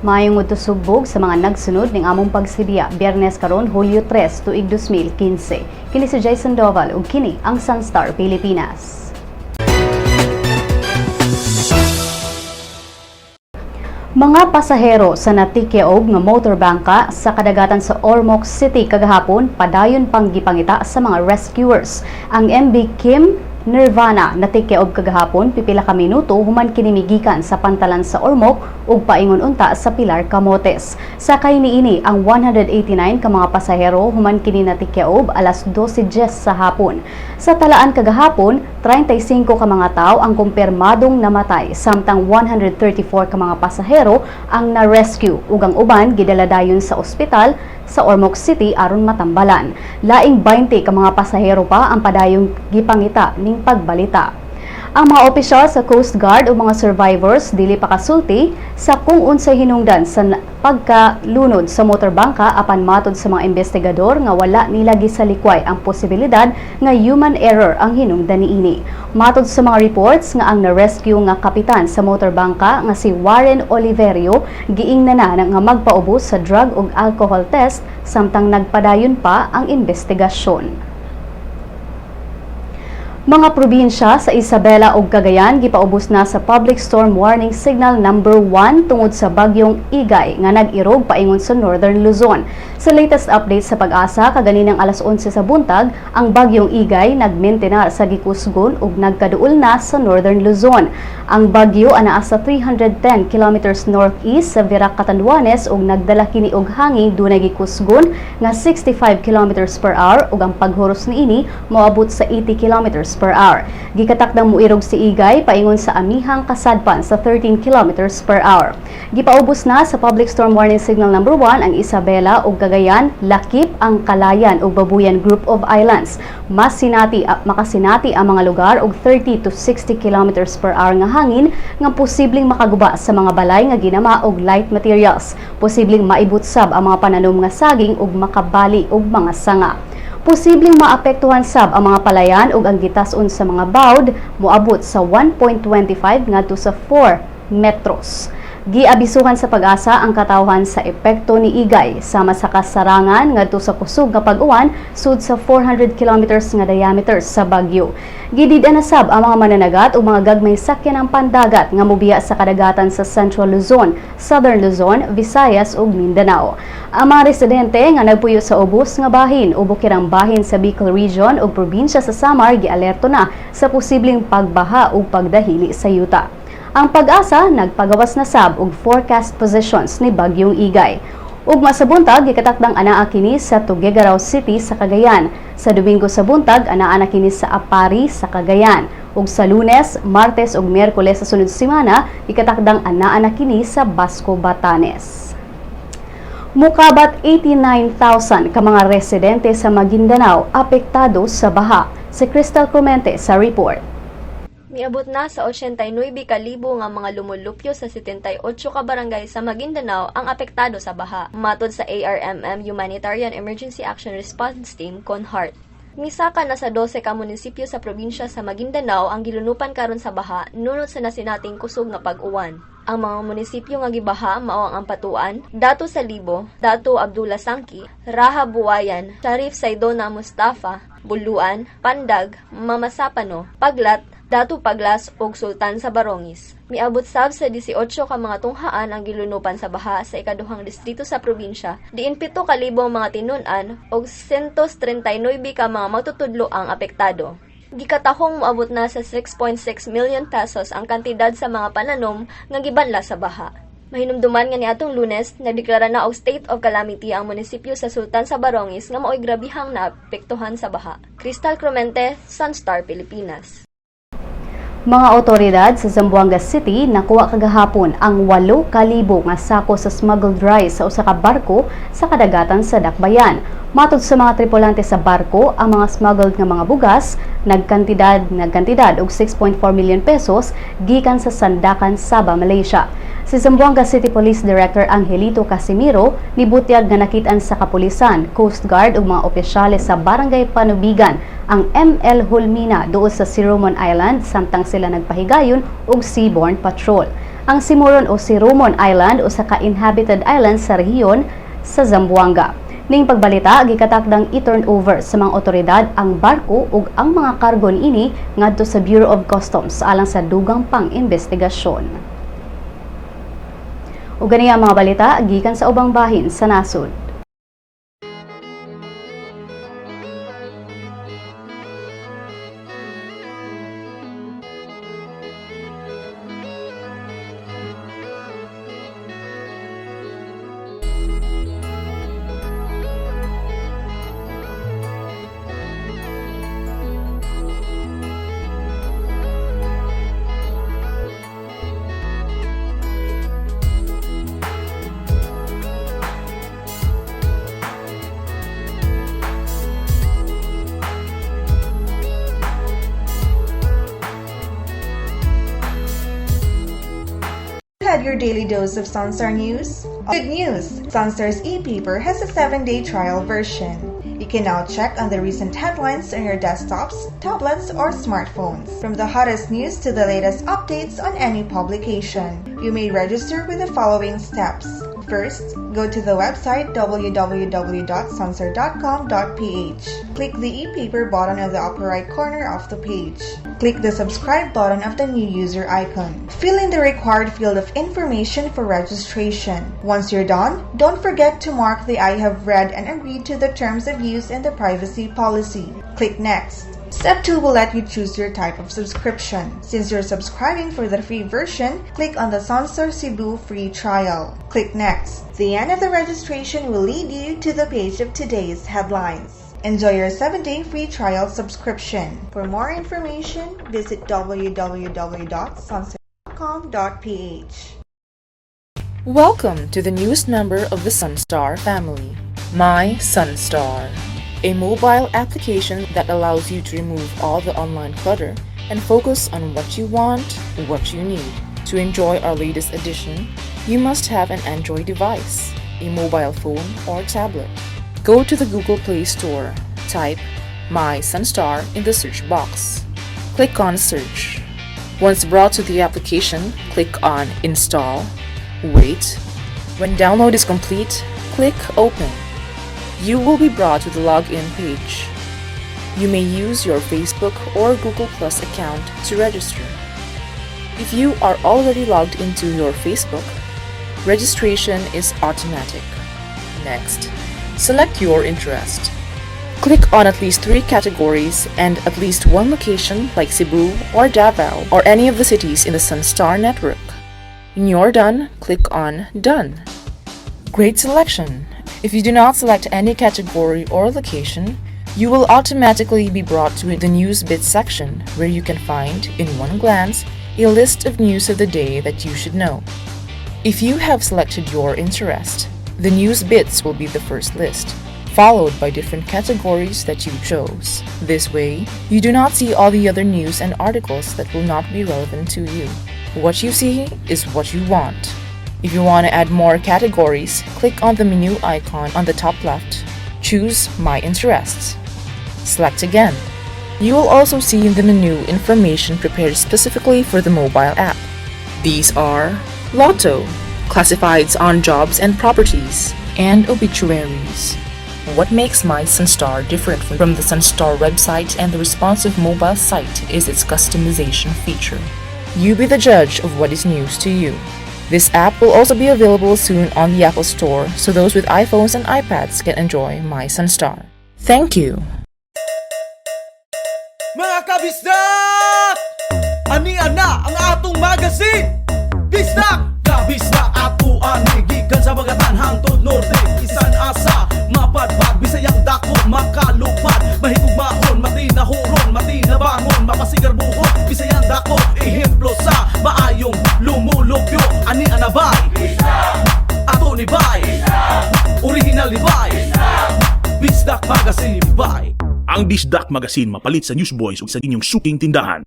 Maayong utusugbog sa mga nagsunod ning among pagsibiya Biyernes karon Hulyo 3 tuig 2015. Kini si Jason Doval ug kini ang Sunstar Pilipinas. Mga pasahero sa natikyaog nga motorbangka sa kadagatan sa Ormoc City kagahapon padayon pang gipangita sa mga rescuers. Ang MB Kim Nirvana natikyaog kagahapon pipila ka minuto human kini migikan sa pantalan sa Ormoc ug paingon unta sa Pilar Camotes. Sakay niini ang 189 ka mga pasahero human kini natikyaog alas 12:10 sa hapon. Sa talaan kagahapon, 35 ka mga tawo ang kumpirmadong namatay samtang 134 ka mga pasahero ang na-rescue ug ang uban gidala dayon sa ospital sa Ormoc City aron matambalan. Laing 20 ka mga pasahero pa ang padayong gipangita ning pagbalita. Ang mga opisyal sa Coast Guard o mga survivors dili pa kasulti sa kung unsay hinungdan sa pagkalunod sa motorbangka apan matod sa mga investigador nga wala nila gisalikway ang posibilidad nga human error ang hinungdan niini. Matod sa mga reports nga ang na-rescue nga kapitan sa motorbangka nga si Warren Oliverio giingnan nga magpaubos sa drug ug alcohol test samtang nagpadayon pa ang investigasyon. Mga probinsya sa Isabela ug Cagayan gipaubos na sa Public Storm Warning Signal number 1 tungod sa bagyong Igay nga nag-irog paingon sa Northern Luzon. Sa latest update sa Pag-asa kaganinang alas 11 sa buntag, ang bagyong Igay nagmentenar sa gikusgon ug nagkaduol na sa Northern Luzon. Ang bagyo anaa sa 310 kilometers northeast sa Virac, Catanduanes ug nagdala kini og hangin dunay gikusgon nga 65 kilometers per hour ug ang paghuros niini moabot sa 80 kilometers per hour. Gikatakdang muirog si Igay paingon sa amihang kasadpan sa 13 kilometers per hour. Gipaubos na sa Public Storm Warning Signal number 1 ang Isabela ug Cagayan, lakip ang Kalayan ug Babuyan Group of Islands. Makasinati ang mga lugar og 30 to 60 kilometers per hour nga hangin nga posibleng makaguba sa mga balay nga ginama og light materials. Posibleng maibot sab ang mga pananom nga saging ug makabali og mga sanga. Posibleng maapektuhan sab ang mga palayan ug ang gitas-on sa mga bawd moabot sa 1.25 ngadto sa 4 metros. Giabisuhan sa Pag-asa ang katawhan sa epekto ni Igay sama sa kasarangan ngadto sa kusog nga pag-uwan sud sa 400 kilometers nga diameter sa bagyo. Gidid na sab ang mga mananagat ug mga gagmay sakyan ng pandagat nga mobiya sa kadagatan sa Central Luzon, Southern Luzon, Visayas ug Mindanao. Ang mga residente nga nagpuyo sa ubos nga bahin o bukirang bahin sa Bicol Region ug probinsya sa Samar gialerto na sa posibleng pagbaha ug pagdahili sa yuta. Ang Pag-asa nagpagawas na sab og forecast positions ni bagyong Igay. Ugma sa buntag gikatakdang anaa kini sa Tuguegarao City sa Cagayan. Sa Domingo sa buntag anaa na kini sa Apari sa Cagayan. Ug sa Lunes, Martes ug Miyerkules sa sunod semana gikatakdang anaa na kini sa Basco, Batanes. Mukabat 89,000 ka mga residente sa Maguindanao apektado sa baha. Si Crystal Clemente sa report. Miabot na sa 89,000 nga mga lumulupyo sa 78 ka barangay sa Maguindanao ang apektado sa baha, matod sa ARMM Humanitarian Emergency Action Response Team CONHART. Misaka na sa 12 ka munisipyo sa probinsya sa Maguindanao ang gilunupan karon sa baha nunod sa nasinating kusog nga pag-uwan. Ang mga munisipyo nga gibaha mao ang Ampatuan, Dato Salibo, Dato Abdullah Sangki, Raha Buwayan, Sharif Saidona Mustafa, Buluan, Pandag, Mamasapano, Paglat, Dato Paglas ug Sultan sa Barongis. Miabot sab sa 18 ka mga tunghaan ang gilunupan sa baha sa ikaduhang distrito sa probinsya. Diin 7,000 mga tinun-an ug 139 ka mga magtutudlo ang apektado. Gikatahong moabot na sa 6.6 million pesos ang kantidad sa mga pananom nga gibanla sa baha. Mahinumduman nga niadtong Lunes, nagdeklara na og state of calamity ang munisipyo sa Sultan sa Barongis nga mao'y grabihang naapektuhan sa baha. Crystal Clemente, Sunstar Pilipinas. Mga otoridad sa Zamboanga City nakuha kagahapon ang 8,000 nga sako sa smuggled rice sa usa ka barko sa kadagatan sa Dakbayan. Matod sa mga tripulante sa barko, ang mga smuggled nga mga bugas nagkantidad og 6.4 million pesos gikan sa Sandakan, Sabah, Malaysia. Si Zamboanga City Police Director Angelito Casimiro nibutyag nga nakitaan sa kapulisan, Coast Guard ug mga opisyales sa Barangay Panubigan ang ML Hulmina duol sa Siromon Island samtang sila nagpahigayon og seaborne patrol. ang Simuron o Sirumon Island o sa ka-inhabited island sa rehiyon sa Zamboanga. Ning pagbalita, gikatakdang i-turn over sa mga otoridad ang barko ug ang mga kargo niini ngadto sa Bureau of Customs alang sa dugang pang-investigasyon. Ug gani ang mga balita gikan sa ubang bahin sa nasod. Had your daily dose of Sunstar News? Good news! Sunstar's e-paper has a 7-day trial version. You can now check on the recent headlines on your desktops, tablets, or smartphones. From the hottest news to the latest updates on any publication. You may register with the following steps. First, go to the website www.sunstar.com.ph. Click the e-paper button on the upper right corner of the page. Click the subscribe button of the new user icon. Fill in the required field of information for registration. Once you're done, don't forget to mark the I have read and agreed to the terms of use and the privacy policy. Click Next. Step 2 will let you choose your type of subscription. Since you're subscribing for the free version, click on the Sunstar Cebu free trial. Click Next. The end of the registration will lead you to the page of today's headlines. Enjoy your 7-day free trial subscription. For more information, visit www.sunstar.com.ph. Welcome to the newest member of the Sunstar family, My Sunstar, a mobile application that allows you to remove all the online clutter and focus on what you want, what you need. To enjoy our latest edition, you must have an Android device, a mobile phone or tablet. Go to the Google Play Store, type My Sunstar in the search box. Click on Search. Once brought to the application, click on Install. Wait. When download is complete, click Open. You will be brought to the login page. You may use your Facebook or Google Plus account to register. If you are already logged into your Facebook, registration is automatic. Next, select your interest. Click on at least 3 categories and at least 1 location like Cebu or Davao or any of the cities in the Sunstar network. When you're done, click on Done. Great selection! If you do not select any category or location, you will automatically be brought to the News Bits section where you can find, in one glance, a list of news of the day that you should know. If you have selected your interest, the News Bits will be the first list, followed by different categories that you chose. This way, you do not see all the other news and articles that will not be relevant to you. What you see is what you want. If you want to add more categories, click on the menu icon on the top left. Choose My Interests. Select again. You will also see in the menu information prepared specifically for the mobile app. These are Lotto, classifieds on jobs and properties, and obituaries. What makes My Sunstar different from the Sunstar website and the responsive mobile site is its customization feature. You be the judge of what is news to you. This app will also be available soon on the Apple Store, so those with iPhones and iPads can enjoy My Sunstar. Thank you! Mga kabisdak! Ania na ang atong magazine! Bisdak! Kabisdak ato ani gikan sa Bagatan hangtod norte. Isan asa mapadpad Bisayang dako makalupad. Mahigugmaon, matinahuron, matinabangon, mapasigar buhok. Bisayang dako ehemplo sa maayong lumulupyo. Ani anabay ato ni bay original ni bay Bisdak Magazine ni bay. Ang Bisdak Magazine mapalit sa Newsboys ug sa inyong suking tindahan.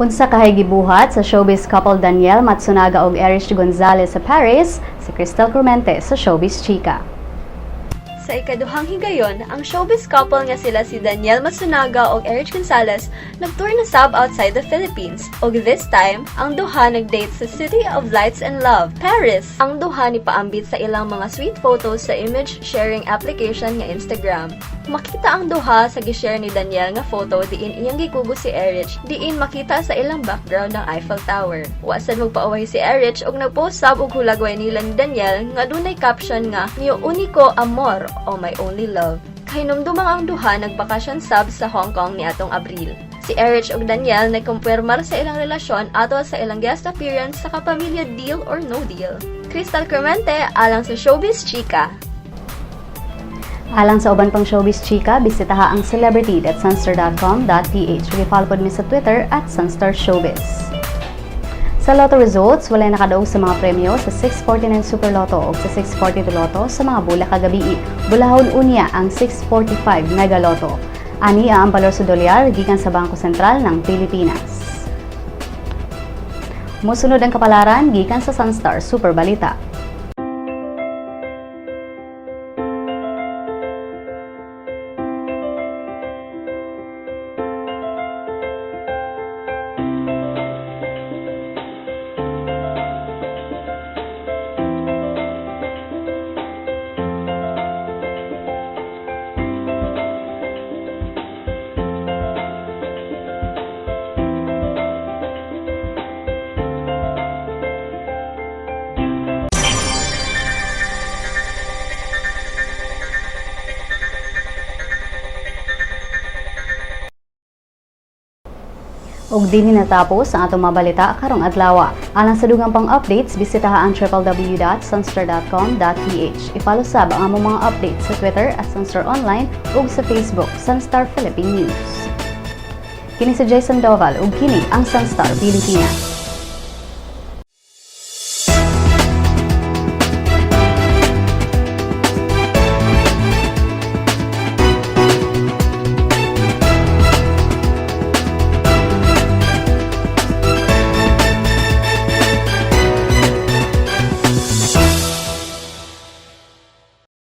Unsa kahay gibuhat sa showbiz couple Daniel Matsunaga ug Erich Gonzalez sa Paris, si Cristal Clemente sa Showbiz Chika. Sa ikaduhang higayon, ang showbiz couple nga sila si Daniel Matsunaga ug Erich Gonzalez nagtour na sab outside the Philippines. Og this time, ang duha nagdate sa City of Lights and Love, Paris. Ang duha ni paambit sa ilang mga sweet photos sa image sharing application nga Instagram. Makita ang duha sa gishare ni Daniel nga photo diin iyang gikugo si Erich, diin makita sa ilang background ng Eiffel Tower. Wasan magpaaway si Erich og nagpost sab og hulagway nila ni Daniel nga dunay caption nga "Mio unico amor" o "My only love". Kahinumdumang ang duha nagbakasyon sab sa Hong Kong niadtong Abril. Si Erich ug Daniel nagkumpirmar sa ilang relasyon ato sa ilang guest appearance sa kapamilya Deal or No Deal. Cristal Clemente alang sa Showbiz Chika. Alang sa uban pang Showbiz Chika, bisitaha ang celebrity.sunstar.com.ph. I-follow pod mi sa Twitter @SunstarShowbiz. Sa Lotto results, walay nakadaog sa mga premyo sa 649 Super Lotto o sa 642 Lotto sa mga bula kagabi. Bulahon unya ang 645 Mega Lotto. Ani ang balor sa dolyar gikan sa Bangko Sentral ng Pilipinas. Musunod ang kapalaran gikan sa Sunstar Super Balita. Og dinhi natapos ang atong mga balita karong adlaw. Alang sa dugang pang updates, bisitaha ang www.sunstar.com.ph. I-follow sab ang among mga updates sa Twitter @Sunstar Online ug sa Facebook Sunstar Philippine News. Kini si Jason Doval ug kini ang Sunstar Pilipinas.